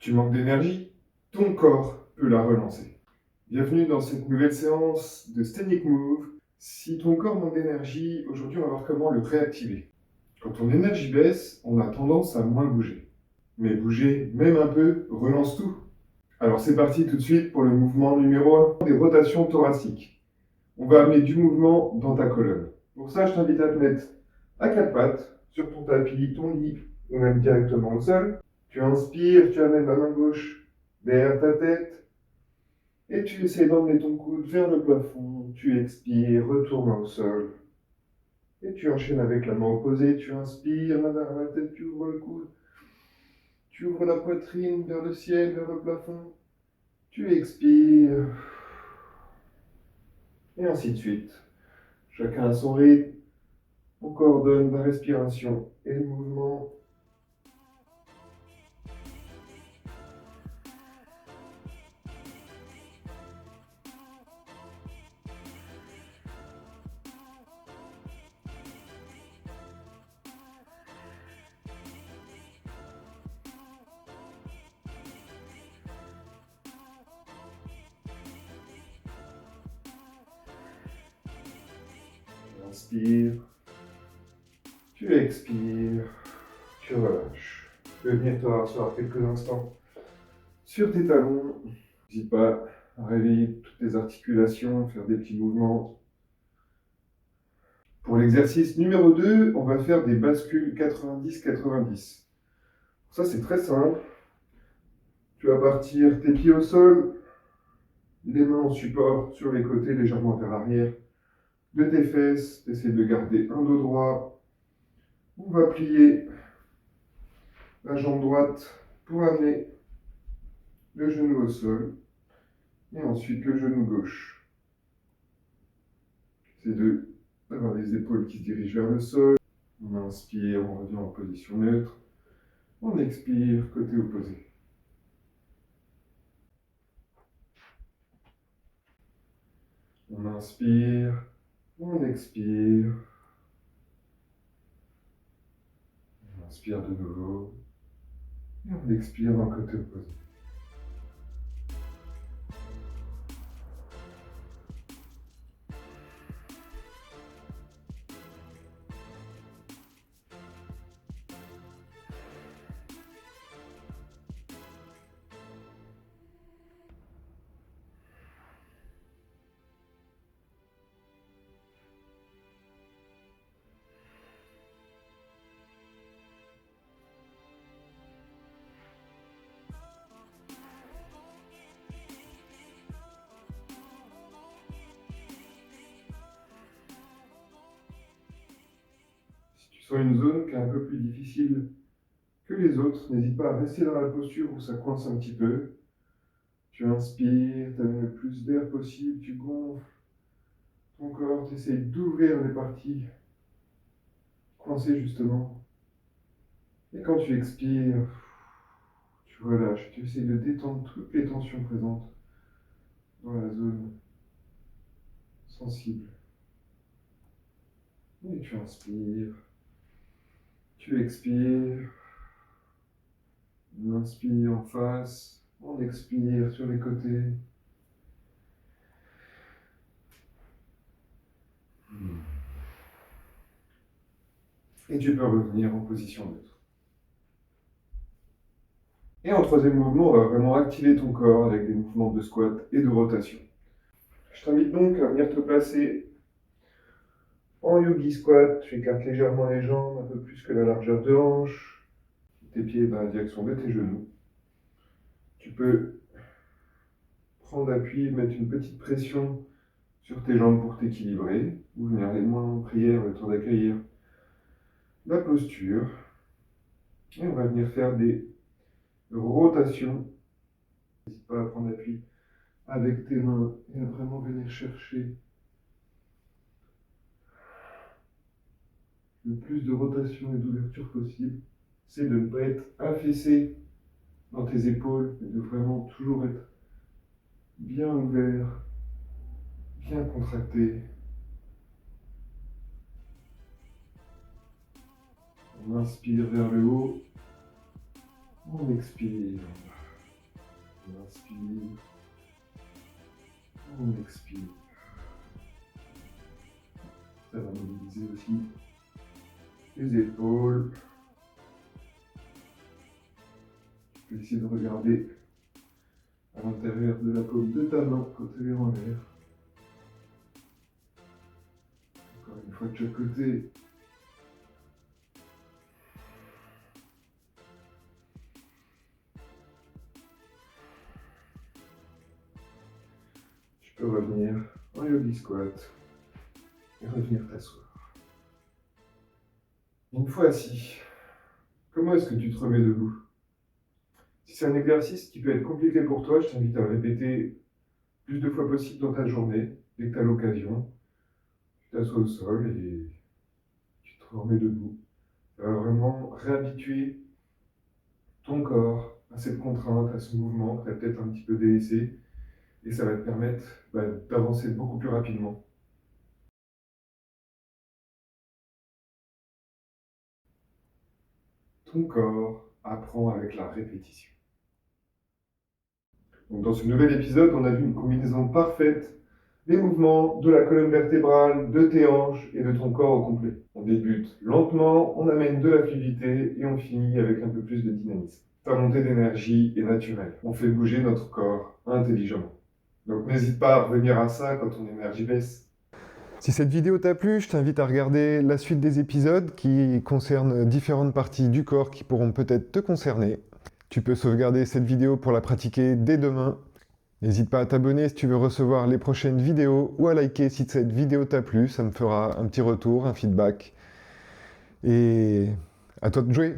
Tu manques d'énergie? Ton corps peut la relancer. Bienvenue dans cette nouvelle séance de Scenic Move. Si ton corps manque d'énergie, aujourd'hui on va voir comment le réactiver. Quand ton énergie baisse, on a tendance à moins bouger. Mais bouger, même un peu, relance tout. Alors c'est parti tout de suite pour le mouvement numéro 1, des rotations thoraciques. On va amener du mouvement dans ta colonne. Pour ça, je t'invite à te mettre à quatre pattes, sur ton tapis, ton lit, ou même directement au sol. Tu inspires, tu amènes la main gauche derrière ta tête, et tu essaies d'emmener ton coude vers le plafond. Tu expires, retourne au sol. Et tu enchaînes avec la main opposée, tu inspires, main derrière la tête, tu ouvres le coude. Tu ouvres la poitrine vers le ciel, vers le plafond. Tu expires. Et ainsi de suite. Chacun à son rythme. On coordonne la respiration et le mouvement. Inspire. Tu expires. Tu relâches. Tu peux venir te rasseoir quelques instants sur tes talons. N'hésite pas à réveiller toutes tes articulations, faire des petits mouvements. Pour l'exercice numéro 2, on va faire des bascules 90-90. Ça, c'est très simple. Tu vas partir tes pieds au sol, les mains en support sur les côtés, légèrement vers l'arrière de tes fesses. Essaie de garder un dos droit. On va plier la jambe droite pour amener le genou au sol. Et ensuite le genou gauche. C'est d'avoir les épaules qui se dirigent vers le sol. On inspire, on revient en position neutre. On expire, côté opposé. On inspire, on expire. On inspire de nouveau. Et on expire dans le côté opposé. Soit une zone qui est un peu plus difficile que les autres, n'hésite pas à rester dans la posture où ça coince un petit peu. Tu inspires, tu amènes le plus d'air possible, tu gonfles ton corps, tu essayes d'ouvrir les parties coincées justement. Et quand tu expires, tu relâches, tu essayes de détendre toutes les tensions présentes dans la zone sensible. Et tu inspires, tu expires. On inspire en face, on expire sur les côtés. Et tu peux revenir en position neutre. Et en troisième mouvement, on va vraiment activer ton corps avec des mouvements de squat et de rotation. Je t'invite donc à venir te placer en yogi squat. Tu écartes légèrement les jambes, un peu plus que la largeur de hanche. Tes pieds dans la direction de tes genoux. Tu peux prendre appui, mettre une petite pression sur tes jambes pour t'équilibrer, ou venir les mains en prière le temps d'accueillir la posture. Et on va venir faire des rotations. N'hésite pas à prendre appui avec tes mains et à vraiment venir chercher le plus de rotation et d'ouverture possible. C'est de ne pas être affaissé dans tes épaules, mais de vraiment toujours être bien ouvert, bien contracté. On inspire vers le haut, on expire. aussi les épaules. Je vais essayer de regarder à l'intérieur de la paume de ta main quand elle est en l'air. Encore une fois de chaque côté. Tu peux revenir en yogi squat et revenir t'asseoir. Une fois assis, comment est-ce que tu te remets debout? Si c'est un exercice qui peut être compliqué pour toi, je t'invite à le répéter plus de fois possible dans ta journée, dès que tu as l'occasion. Tu t'assois au sol et tu te remets debout. Ça va vraiment réhabituer ton corps à cette contrainte, à ce mouvement que tu as peut-être un petit peu délaissé, et ça va te permettre d'avancer beaucoup plus rapidement. Ton corps apprend avec la répétition. Donc dans ce nouvel épisode, on a vu une combinaison parfaite des mouvements de la colonne vertébrale, de tes hanches et de ton corps au complet. On débute lentement, on amène de la fluidité et on finit avec un peu plus de dynamisme. Ta montée d'énergie est naturelle. On fait bouger notre corps intelligemment. Donc n'hésite pas à revenir à ça quand ton énergie baisse. Si cette vidéo t'a plu, je t'invite à regarder la suite des épisodes qui concernent différentes parties du corps qui pourront peut-être te concerner. Tu peux sauvegarder cette vidéo pour la pratiquer dès demain. N'hésite pas à t'abonner si tu veux recevoir les prochaines vidéos ou à liker si cette vidéo t'a plu, ça me fera un petit retour, un feedback. Et à toi de jouer!